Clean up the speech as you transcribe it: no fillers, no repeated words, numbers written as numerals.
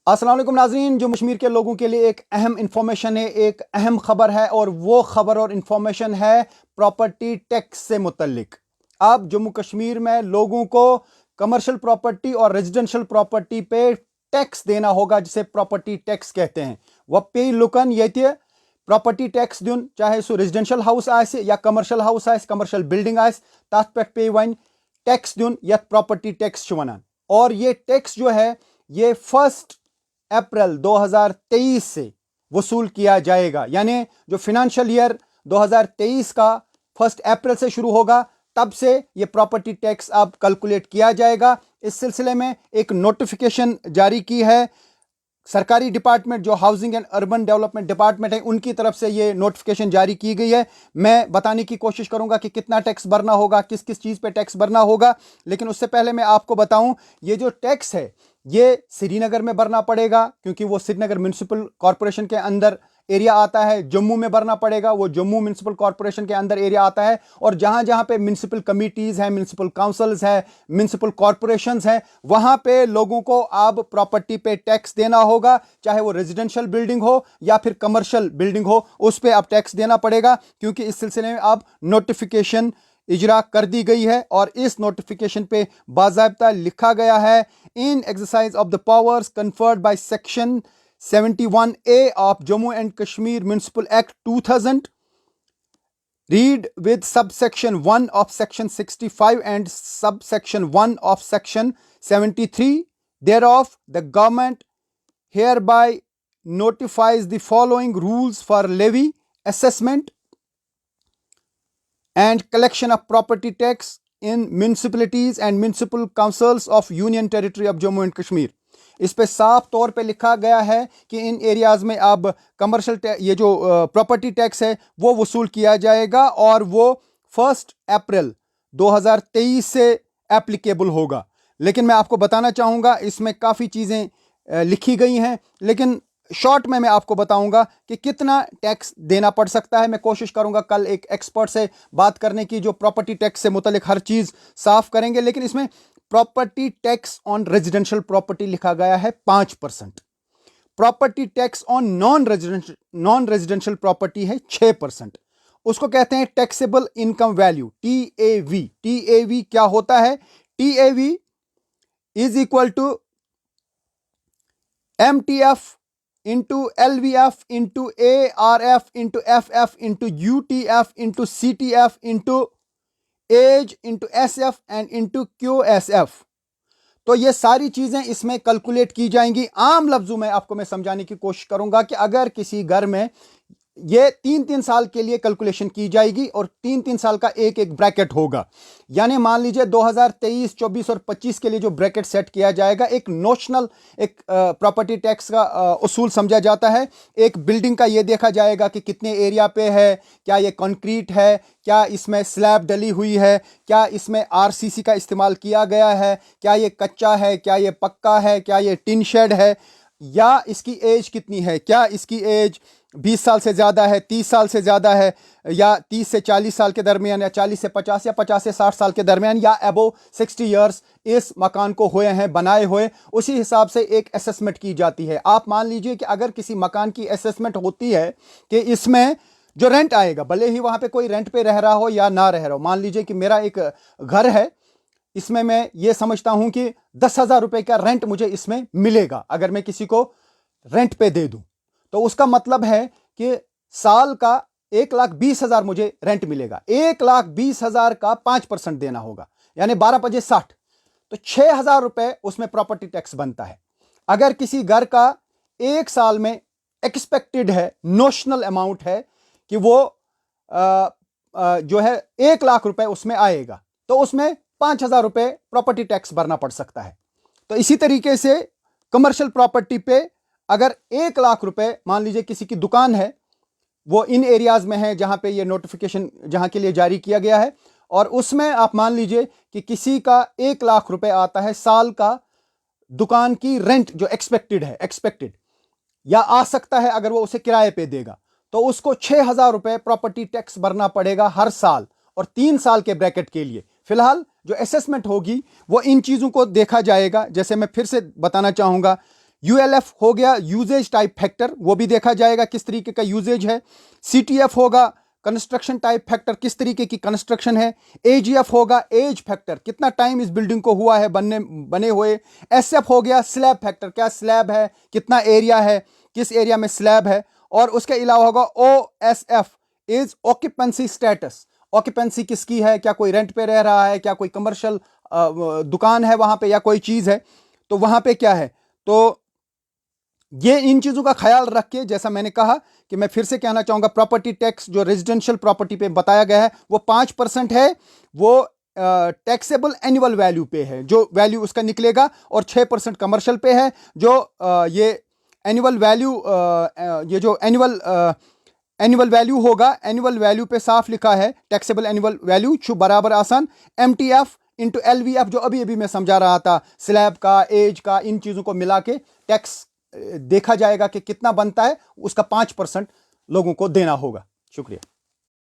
अस्सलाम वालेकुम नाज़रीन, जम्मू कश्मीर के लोगों के लिए एक अहम इंफॉर्मेशन है, एक अहम खबर है और वो खबर और इंफॉर्मेशन है प्रॉपर्टी टैक्स से मुतल्लिक। अब जम्मू कश्मीर में लोगों को कमर्शियल प्रॉपर्टी और रेजिडेंशियल प्रॉपर्टी पे टैक्स देना होगा, जिसे प्रॉपर्टी टैक्स कहते हैं। वह पे लुकन ये प्रॉपर्टी टैक्स दिन, चाहे सो रेजिडेंशियल हाउस आए या कमर्शियल हाउस आए, कमर्शियल बिल्डिंग आए, तथ पे पे वन टैक्स दिन, या प्रॉपर्टी टैक्स वनान। और ये टैक्स जो है ये 1 अप्रैल 2023 से वसूल किया जाएगा, यानी जो फाइनेंशियल ईयर 2023 का 1 अप्रैल से शुरू होगा, तब से ये प्रॉपर्टी टैक्स अब कैलकुलेट किया जाएगा। इस सिलसिले में एक नोटिफिकेशन जारी की है सरकारी डिपार्टमेंट, जो housing and urban development department है, उनकी तरफ से ये नोटिफिकेशन जारी की गई है। मैं बताने की कोशिश करूंगा कि कितना टैक्स भरना होगा, किस किस चीज़ पे टैक्स भरना होगा। लेकिन उससे पहले मैं आपको बताऊं, ये जो टैक्स है ये श्रीनगर में भरना पड़ेगा, क्योंकि वो श्रीनगर म्यूनिसिपल कॉरपोरेशन के अंदर एरिया आता है। जम्मू में भरना पड़ेगा, वो जम्मू म्यूनिसिपल कॉरपोरेशन के अंदर एरिया आता है। और जहां जहां पे म्यूनिसिपल कमिटीज हैं, म्यूनिसिपल काउंसिल्स हैं, म्यूनिसिपल कॉरपोरेशंस हैं, वहां पे लोगों को अब प्रॉपर्टी पे टैक्स देना होगा, चाहे वो रेजिडेंशियल बिल्डिंग हो या फिर कमर्शियल बिल्डिंग हो, उस पर अब टैक्स देना पड़ेगा। क्योंकि इस सिलसिले में अब नोटिफिकेशन इजरा कर दी गई है और इस नोटिफिकेशन पे बाज़ाब्ता लिखा गया है, in exercise of the powers conferred by section 71A of Jammu and Kashmir Municipal Act 2000, read with subsection 1 of section 65 and subsection 1 of section 73 thereof, the government hereby notifies the following rules for levy, assessment and collection of property tax in municipalities and municipal councils of Union Territory of Jammu and Kashmir। इस पे साफ तौर पे लिखा गया है कि इन areas में अब कमर्शियल ये जो प्रॉपर्टी टैक्स है वो वसूल किया जाएगा और वो 1 अप्रैल 2023 से एप्लीकेबल होगा। लेकिन मैं आपको बताना चाहूँगा, इसमें काफ़ी चीज़ें लिखी गई हैं, लेकिन शॉर्ट में मैं आपको बताऊंगा कि कितना टैक्स देना पड़ सकता है। मैं कोशिश करूंगा कल एक एक्सपर्ट से बात करने की, जो प्रॉपर्टी टैक्स से मुतालिक हर चीज़ साफ करेंगे। लेकिन इसमें property tax on residential property लिखा गया है 5%, property tax on non residential property है 6%। उसको कहते हैं taxable income value, TAV। TAV क्या होता है? TAV is equal to MTF into LVF into ARF into FF into UTF into CTF into age into SF and into QSF। तो ये सारी चीजें इसमें कैलकुलेट की जाएंगी। आम लफ्जों में आपको मैं समझाने की कोशिश करूंगा कि अगर किसी घर में ये 3-3 साल के लिए कैलकुलेशन की जाएगी और 3-3 साल का एक एक ब्रैकेट होगा, यानी मान लीजिए 2023, 24 और 25 के लिए जो ब्रैकेट सेट किया जाएगा, एक नोशनल एक प्रॉपर्टी टैक्स का उसूल समझा जाता है। एक बिल्डिंग का ये देखा जाएगा कि कितने एरिया पे है, क्या ये कंक्रीट है, क्या इसमें स्लैब डली हुई है, क्या इसमें RCC का इस्तेमाल किया गया है, क्या ये कच्चा है, क्या ये पक्का है, क्या ये टिन शेड है, या इसकी एज कितनी है, क्या इसकी एज 20 साल से ज़्यादा है, 30 साल से ज़्यादा है, या 30 से 40 साल के दरमियान, या 40 से 50 या 50 से 60 साल के दरमियान, या अबो 60 ईयर्स इस मकान को हुए हैं बनाए हुए। उसी हिसाब से एक असेसमेंट की जाती है। आप मान लीजिए कि अगर किसी मकान की असेसमेंट होती है कि इसमें जो रेंट आएगा, भले ही वहाँ पे कोई रेंट पे रह रहा हो या ना रह रहा हो, मान लीजिए कि मेरा एक घर है, इसमें मैं ये समझता हूँ कि 10,000 रुपये का रेंट मुझे इसमें मिलेगा अगर मैं किसी को रेंट पे दे दूँ। तो उसका मतलब है कि साल का 1,20,000 मुझे रेंट मिलेगा। 1,20,000 का 5% देना होगा, यानी 12×5 = 60। तो 6,000 रुपये उसमें प्रॉपर्टी टैक्स बनता है। अगर किसी घर का एक साल में एक्सपेक्टेड है, नोशनल अमाउंट है कि वो जो है 1,00,000 रुपये उसमें आएगा, तो उसमें 5,000 रुपये प्रॉपर्टी टैक्स भरना पड़ सकता है। तो इसी तरीके से कमर्शियल प्रॉपर्टी पे अगर 1,00,000 रुपये, मान लीजिए किसी की दुकान है, वो इन एरियाज में है जहां पे ये नोटिफिकेशन जहां के लिए जारी किया गया है, और उसमें आप मान लीजिए कि किसी का 1,00,000 रुपये आता है साल का दुकान की रेंट, जो एक्सपेक्टेड या आ सकता है अगर वो उसे किराए पे देगा, तो उसको 6,000 रुपये प्रॉपर्टी टैक्स भरना पड़ेगा हर साल, और 3 साल के ब्रैकेट के लिए। फिलहाल जो असेसमेंट होगी वो इन चीज़ों को देखा जाएगा। जैसे मैं फिर से बताना चाहूँगा, यूएलएफ हो गया यूजेज टाइप फैक्टर, वो भी देखा जाएगा किस तरीके का यूजेज है। सीटीएफ होगा कंस्ट्रक्शन टाइप फैक्टर, किस तरीके की कंस्ट्रक्शन है। एजीएफ होगा एज फैक्टर, कितना टाइम इस बिल्डिंग को हुआ है बने हुए। एसएफ हो गया स्लैब फैक्टर, क्या स्लैब है, कितना एरिया है, किस एरिया में स्लैब है। और उसके अलावा होगा OSF is occupancy status, occupancy किसकी है, क्या कोई रेंट पे रह रहा है, क्या कोई कमर्शियल दुकान है वहां पे या कोई चीज है, तो वहां पे क्या है। तो ये इन चीजों का ख्याल रख के, जैसा मैंने कहा कि मैं फिर से कहना चाहूंगा, प्रॉपर्टी टैक्स जो रेजिडेंशियल प्रॉपर्टी पे बताया गया है वो 5% है, वो टैक्सेबल एनुअल वैल्यू पे है, जो वैल्यू उसका निकलेगा, और 6% कमर्शियल पे है। जो ये एनुअल वैल्यू, ये जो एनुअल वैल्यू होगा, एनुअल वैल्यू पे साफ लिखा है टैक्सेबल एनुअल वैल्यू बराबर आसान MTF इंटू LVF, जो अभी अभी मैं समझा रहा था, स्लैब का, एज का, इन चीजों को मिला के टैक्स देखा जाएगा कि कितना बनता है, उसका 5% लोगों को देना होगा। शुक्रिया।